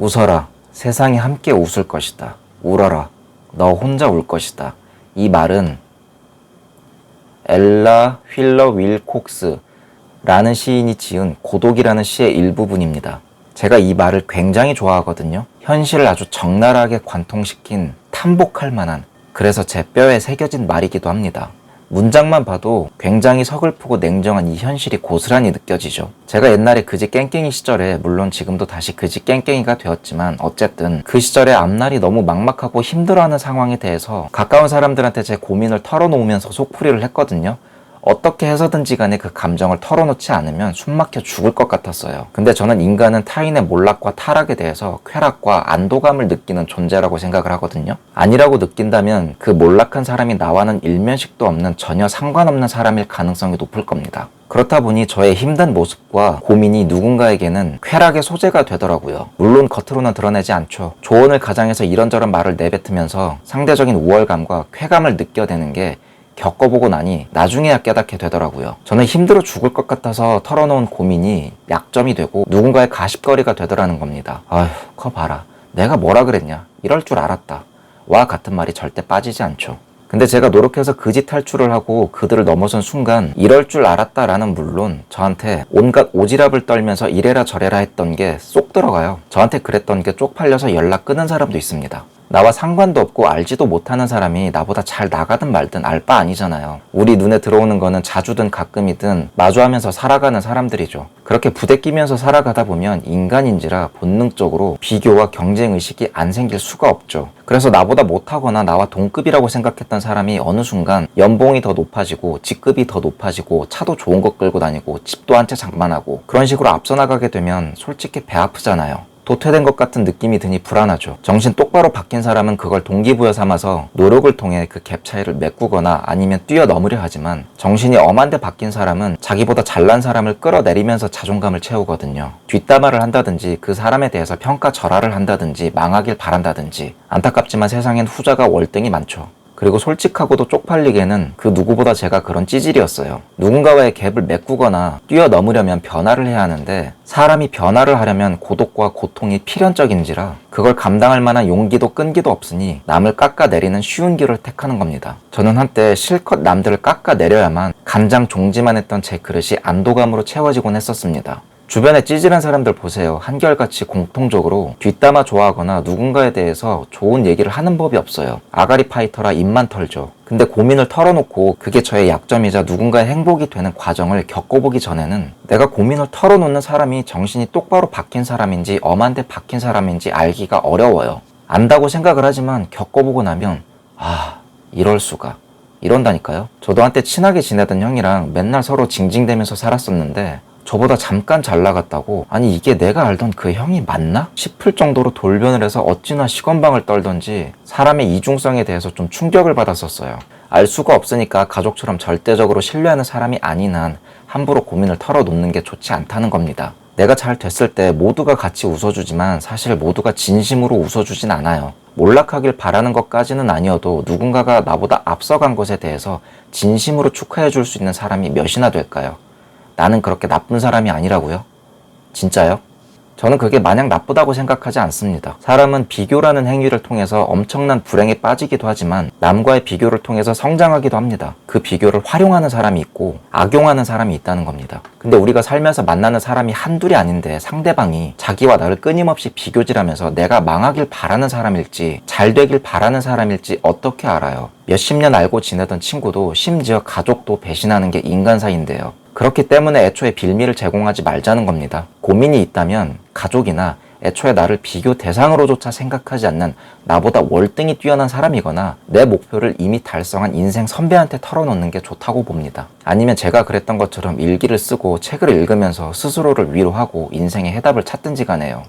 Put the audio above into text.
웃어라. 세상이 함께 웃을 것이다. 울어라. 너 혼자 울 것이다. 이 말은 엘라 휠러 윌콕스라는 시인이 지은 고독이라는 시의 일부분입니다. 제가 이 말을 굉장히 좋아하거든요. 현실을 아주 적나라하게 관통시킨 탐복할 만한, 그래서 제 뼈에 새겨진 말이기도 합니다. 문장만 봐도 굉장히 서글프고 냉정한 이 현실이 고스란히 느껴지죠. 제가 옛날에 그지 깽깽이 시절에, 물론 지금도 다시 그지 깽깽이가 되었지만 어쨌든 그 시절에 앞날이 너무 막막하고 힘들어하는 상황에 대해서 가까운 사람들한테 제 고민을 털어놓으면서 속풀이를 했거든요. 어떻게 해서든지 간에 그 감정을 털어놓지 않으면 숨막혀 죽을 것 같았어요. 근데 저는 인간은 타인의 몰락과 타락에 대해서 쾌락과 안도감을 느끼는 존재라고 생각을 하거든요. 아니라고 느낀다면 그 몰락한 사람이 나와는 일면식도 없는 전혀 상관없는 사람일 가능성이 높을 겁니다. 그렇다 보니 저의 힘든 모습과 고민이 누군가에게는 쾌락의 소재가 되더라고요. 물론 겉으로는 드러내지 않죠. 조언을 가장해서 이런저런 말을 내뱉으면서 상대적인 우월감과 쾌감을 느껴내는 게 겪어보고 나니 나중에야 깨닫게 되더라고요. 저는 힘들어 죽을 것 같아서 털어놓은 고민이 약점이 되고 누군가의 가십거리가 되더라는 겁니다. 아휴, 커 봐라. 내가 뭐라 그랬냐. 이럴 줄 알았다. 와 같은 말이 절대 빠지지 않죠. 근데 제가 노력해서 그지 탈출을 하고 그들을 넘어선 순간 이럴 줄 알았다라는, 물론 저한테 온갖 오지랖을 떨면서 이래라 저래라 했던 게 쏙 들어가요. 저한테 그랬던 게 쪽팔려서 연락 끊은 사람도 있습니다. 나와 상관도 없고 알지도 못하는 사람이 나보다 잘 나가든 말든 알 바 아니잖아요. 우리 눈에 들어오는 거는 자주든 가끔이든 마주하면서 살아가는 사람들이죠. 그렇게 부대끼면서 살아가다 보면 인간인지라 본능적으로 비교와 경쟁의식이 안 생길 수가 없죠. 그래서 나보다 못하거나 나와 동급이라고 생각했던 사람이 어느 순간 연봉이 더 높아지고 직급이 더 높아지고 차도 좋은 거 끌고 다니고 집도 한 채 장만하고 그런 식으로 앞서 나가게 되면 솔직히 배 아프잖아요. 도태된 것 같은 느낌이 드니 불안하죠. 정신 똑바로 바뀐 사람은 그걸 동기부여 삼아서 노력을 통해 그 갭 차이를 메꾸거나 아니면 뛰어넘으려 하지만, 정신이 엄한데 바뀐 사람은 자기보다 잘난 사람을 끌어내리면서 자존감을 채우거든요. 뒷담화를 한다든지 그 사람에 대해서 평가절하를 한다든지 망하길 바란다든지. 안타깝지만 세상엔 후자가 월등히 많죠. 그리고 솔직하고도 쪽팔리게는 그 누구보다 제가 그런 찌질이었어요. 누군가와의 갭을 메꾸거나 뛰어넘으려면 변화를 해야 하는데, 사람이 변화를 하려면 고독과 고통이 필연적인지라 그걸 감당할 만한 용기도 끈기도 없으니 남을 깎아내리는 쉬운 길을 택하는 겁니다. 저는 한때 실컷 남들을 깎아내려야만 간장 종지만 했던 제 그릇이 안도감으로 채워지곤 했었습니다. 주변에 찌질한 사람들 보세요. 한결같이 공통적으로 뒷담화 좋아하거나 누군가에 대해서 좋은 얘기를 하는 법이 없어요. 아가리 파이터라 입만 털죠. 근데 고민을 털어놓고 그게 저의 약점이자 누군가의 행복이 되는 과정을 겪어보기 전에는 내가 고민을 털어놓는 사람이 정신이 똑바로 박힌 사람인지 엄한데 박힌 사람인지 알기가 어려워요. 안다고 생각을 하지만 겪어보고 나면 이럴 수가. 이런다니까요. 저도 한때 친하게 지내던 형이랑 맨날 서로 징징대면서 살았었는데 저보다 잠깐 잘 나갔다고, 아니 이게 내가 알던 그 형이 맞나? 싶을 정도로 돌변을 해서 어찌나 시건방을 떨던지 사람의 이중성에 대해서 좀 충격을 받았었어요. 알 수가 없으니까 가족처럼 절대적으로 신뢰하는 사람이 아닌 한 함부로 고민을 털어놓는 게 좋지 않다는 겁니다. 내가 잘 됐을 때 모두가 같이 웃어주지만 사실 모두가 진심으로 웃어주진 않아요. 몰락하길 바라는 것까지는 아니어도 누군가가 나보다 앞서간 것에 대해서 진심으로 축하해 줄 수 있는 사람이 몇이나 될까요? 나는 그렇게 나쁜 사람이 아니라고요? 진짜요? 저는 그게 마냥 나쁘다고 생각하지 않습니다. 사람은 비교라는 행위를 통해서 엄청난 불행에 빠지기도 하지만 남과의 비교를 통해서 성장하기도 합니다. 그 비교를 활용하는 사람이 있고 악용하는 사람이 있다는 겁니다. 근데 우리가 살면서 만나는 사람이 한둘이 아닌데 상대방이 자기와 나를 끊임없이 비교질하면서 내가 망하길 바라는 사람일지 잘 되길 바라는 사람일지 어떻게 알아요? 몇십 년 알고 지내던 친구도 심지어 가족도 배신하는 게 인간사인데요. 그렇기 때문에 애초에 빌미를 제공하지 말자는 겁니다. 고민이 있다면 가족이나 애초에 나를 비교 대상으로조차 생각하지 않는 나보다 월등히 뛰어난 사람이거나 내 목표를 이미 달성한 인생 선배한테 털어놓는 게 좋다고 봅니다. 아니면 제가 그랬던 것처럼 일기를 쓰고 책을 읽으면서 스스로를 위로하고 인생의 해답을 찾든지 가네요.